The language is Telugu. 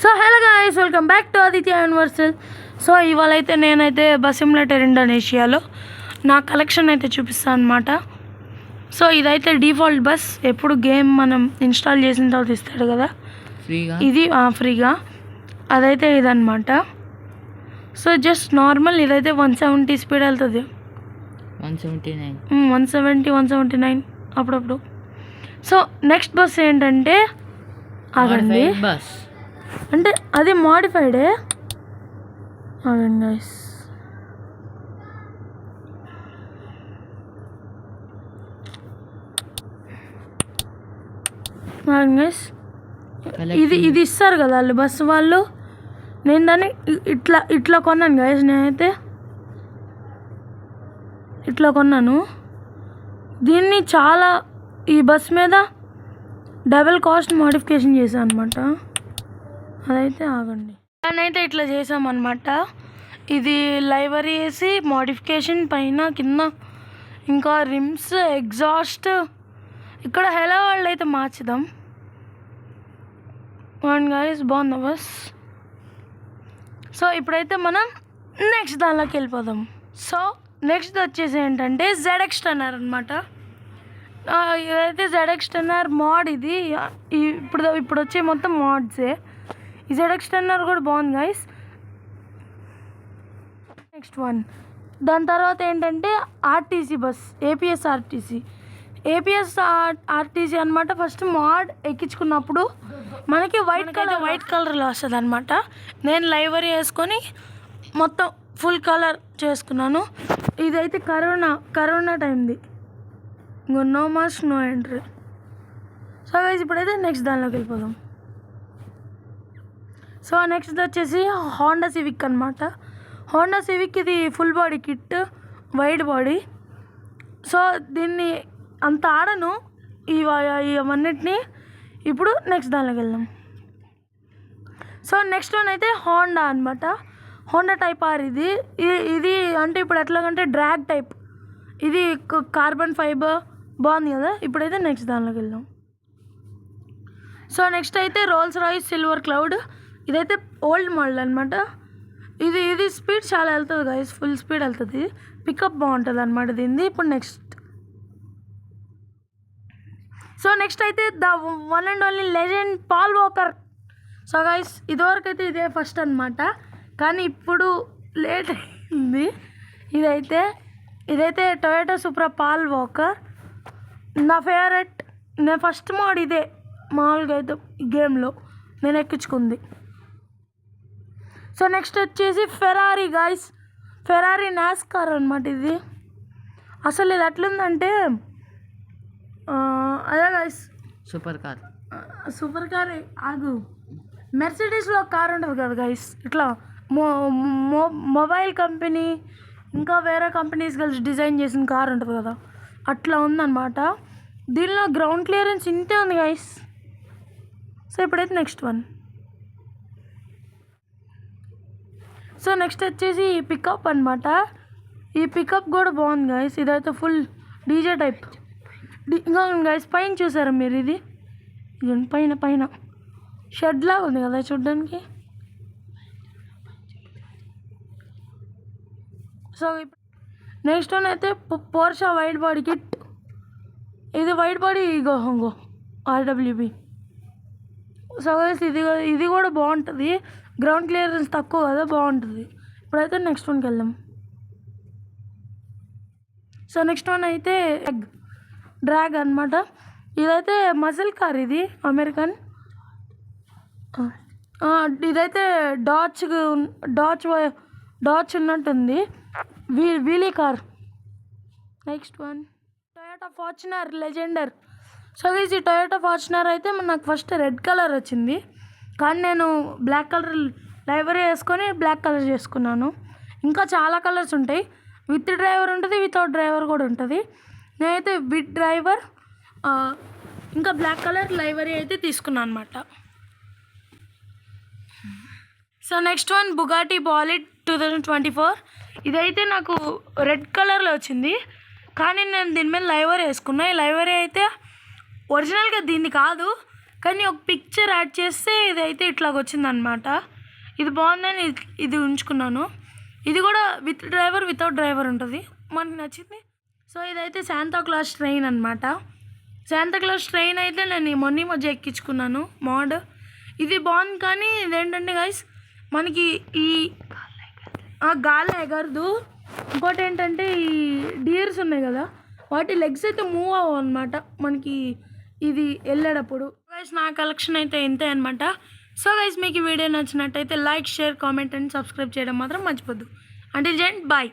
So hello guys, welcome back to Aditya universal. So ఇవాళ అయితే నేనైతే బస్ సిమ్యులేటర్ ఇండోనేషియాలో నా కలెక్షన్ అయితే చూపిస్తాను అనమాట. సో ఇదైతే డిఫాల్ట్ బస్, ఎప్పుడు గేమ్ మనం ఇన్స్టాల్ చేసిన తర్వాత ఇస్తాడు కదా, ఇది ఫ్రీగా. అదైతే ఇదన్నమాట. సో జస్ట్ నార్మల్, ఇదైతే 170 స్పీడ్ వెళ్తుంది, 179 అప్పుడప్పుడు. సో నెక్స్ట్ బస్ ఏంటంటే ఆగండి, బస్ అంటే అది మోడిఫైడే. ఆగండి గైస్, ఇది ఇస్తారు కదా వాళ్ళు బస్సు వాళ్ళు. నేను దాన్ని ఇట్లా కొన్నాను గైస్, నేనైతే ఇట్లా కొన్నాను దీన్ని. చాలా ఈ బస్ మీద డబుల్ కాస్ట్ మోడిఫికేషన్ చేశాను అనమాట. అదైతే ఆగండి, దాన్నైతే ఇట్లా చేసామన్నమాట. ఇది లైవరీ వేసి మోడిఫికేషన్ పైన కింద, ఇంకా రిమ్స్, ఎగ్జాస్ట్, ఇక్కడ హెలో వాళ్ళు అయితే మార్చుదాం. గైస్ బాగుంది బస్. సో ఇప్పుడైతే మనం నెక్స్ట్ దానిలోకి వెళ్ళిపోదాం. సో నెక్స్ట్ వచ్చేసి ఏంటంటే ZX టన్నర్ అనమాట. ఇదైతే ZX టన్నర్ మోడ్. ఇది ఇప్పుడు వచ్చే మొత్తం మోడ్సే. ఈ ZX టన్నర్ కూడా బాగుంది గైస్. నెక్స్ట్ వన్, దాని తర్వాత ఏంటంటే ఆర్టీసీ బస్, ఏపీఎస్ ఆర్టీసీ అనమాట. ఫస్ట్ మోడ్ ఎక్కించుకున్నప్పుడు మనకి వైట్ కలర్లో వస్తుంది అనమాట. నేను లైవరీ వేసుకొని మొత్తం ఫుల్ కలర్ చేసుకున్నాను. ఇదైతే కరోనా టైంది, ఇంకో no mask no entry. So guys ఇప్పుడైతే నెక్స్ట్ దానిలోకి వెళ్ళిపోదాం. సో నెక్స్ట్ వచ్చేసి హోండా సివిక్ అనమాట. హోండా సివిక్ ఇది full body kit, wide body. So దీన్ని అంత ఆడను ఇవన్నిటిని. ఇప్పుడు నెక్స్ట్ దానిలోకి వెళ్దాం. సో నెక్స్ట్ వన్ అయితే హోండా అనమాట. Honda type R. ఇది అంటే ఇప్పుడు ఎట్లాగంటే డ్రాగ్ టైప్, ఇది కార్బన్ ఫైబర్, బాగుంది కదా. ఇప్పుడైతే నెక్స్ట్ దానిలోకి వెళ్దాం. సో నెక్స్ట్ అయితే రోల్స్ రాయిస్ సిల్వర్ క్లౌడ్. ఇదైతే ఓల్డ్ మోడల్ అనమాట. ఇది స్పీడ్ చాలా వెళ్తుంది గైస్, ఫుల్ స్పీడ్ వెళ్తుంది, పికప్ బాగుంటుంది అనమాట దీన్ని. ఇప్పుడు నెక్స్ట్, సో నెక్స్ట్ అయితే the one and only legend Paul Walker. So guys ఇదివరకు అయితే ఇదే ఫస్ట్ అనమాట, కానీ ఇప్పుడు లేట్ అయింది. ఇదైతే టొయోటా సూప్రా పాల్ వాకర్ నా ఫేవరెట్. నేను ఫస్ట్ మోడ్ ఇదే మామూలుగా అయితే గేమ్లో నేను ఎక్కించుకుంది. సో నెక్స్ట్ వచ్చేసి ఫెరారీ గైస్, ఫెరారీ నాస్కార్ అనమాట. ఇది అసలు ఇది ఎట్లుందంటే అదే గైస్, సూపర్ కార్ ఆగు, మెర్సిడీస్లో కార్ ఉంటుంది కదా గైస్, ఇట్లా మొబైల్ కంపెనీ ఇంకా వేరే కంపెనీస్ కలిసి డిజైన్ చేసిన కార్ ఉంటుంది కదా, అట్లా ఉందన్నమాట. దీనిలో గ్రౌండ్ క్లియరెన్స్ ఇంతే ఉంది గైస్. సో ఇప్పుడైతే నెక్స్ట్ వన్. సో నెక్స్ట్ వచ్చేసి ఈ పికప్ అనమాట. ఈ పికప్ కూడా బాగుంది గైస్. ఇదైతే ఫుల్ డీజే టైప్. ఇంకా గైస్ పైన చూసారా మీరు, ఇది పైన షెడ్ లాగా ఉంది కదా చూడ్డానికి. సో నెక్స్ట్ వన్ అయితే పోర్షా వైడ్ బాడీ కిట్. ఇది వైడ్ బాడీ ఇగో RWB. సో గైస్ ఇది కూడా బాగుంటుంది, గ్రౌండ్ క్లియరెన్స్ తక్కువ కదా, బాగుంటుంది. ఇప్పుడైతే నెక్స్ట్ వన్కి వెళ్దాం. సో నెక్స్ట్ వన్ అయితే డ్రాగ్ అనమాట. ఇదైతే మజిల్ కార్, ఇది అమెరికన్. ఇదైతే డాచ్ ఉన్నట్టుంది, wheelie car. Next one Toyota Fortuner Legender. So guys ఈ టొయోటా ఫార్చునర్ అయితే నాకు ఫస్ట్ రెడ్ కలర్ వచ్చింది, కానీ నేను బ్లాక్ కలర్ లైవరీ వేసుకొని బ్లాక్ కలర్ చేసుకున్నాను. ఇంకా చాలా కలర్స్ ఉంటాయి, విత్ డ్రైవర్ ఉంటుంది, వితౌట్ డ్రైవర్ కూడా ఉంటుంది. నేనైతే విత్ డ్రైవర్ ఇంకా బ్లాక్ కలర్ లైవరీ అయితే తీసుకున్నాను అనమాట. So next one Bugatti Bolide 2024. ఇదైతే నాకు రెడ్ కలర్లో వచ్చింది, కానీ నేను దీని మీద లైవరీ వేసుకున్నా. ఈ లైవరీ అయితే ఒరిజినల్గా దీన్ని కాదు, కానీ ఒక పిక్చర్ యాడ్ చేస్తే ఇదైతే ఇట్లాగ వచ్చిందనమాట. ఇది బాగుందని ఇది ఉంచుకున్నాను. ఇది కూడా విత్ డ్రైవర్ వితౌట్ డ్రైవర్ ఉంటుంది, మనకు నచ్చింది. సో ఇదైతే శాంతాక్లాస్ ట్రైన్ అనమాట. శాంతాక్లాస్ ట్రైన్ అయితే నేను మొన్న మధ్య ఎక్కించుకున్నాను మోడ్. ఇది బాగుంది, కానీ ఇదేంటంటే గైస్ మనకి ఈ గాలి ఎగరదు. ఇంకోటి ఏంటంటే ఈ డియర్స్ ఉన్నాయి కదా, వాటి లెగ్స్ అయితే మూవ్ అవ్వవు అనమాట మనకి ఇది వెళ్ళేటప్పుడు. గైస్ నా కలెక్షన్ అయితే ఇంతే అనమాట. సో గైస్ మీకు ఈ వీడియో నచ్చినట్టయితే like, share, comment and subscribe చేయడం మాత్రం మర్చిపోద్దు. అంటిల్ జెంట్ బాయ్.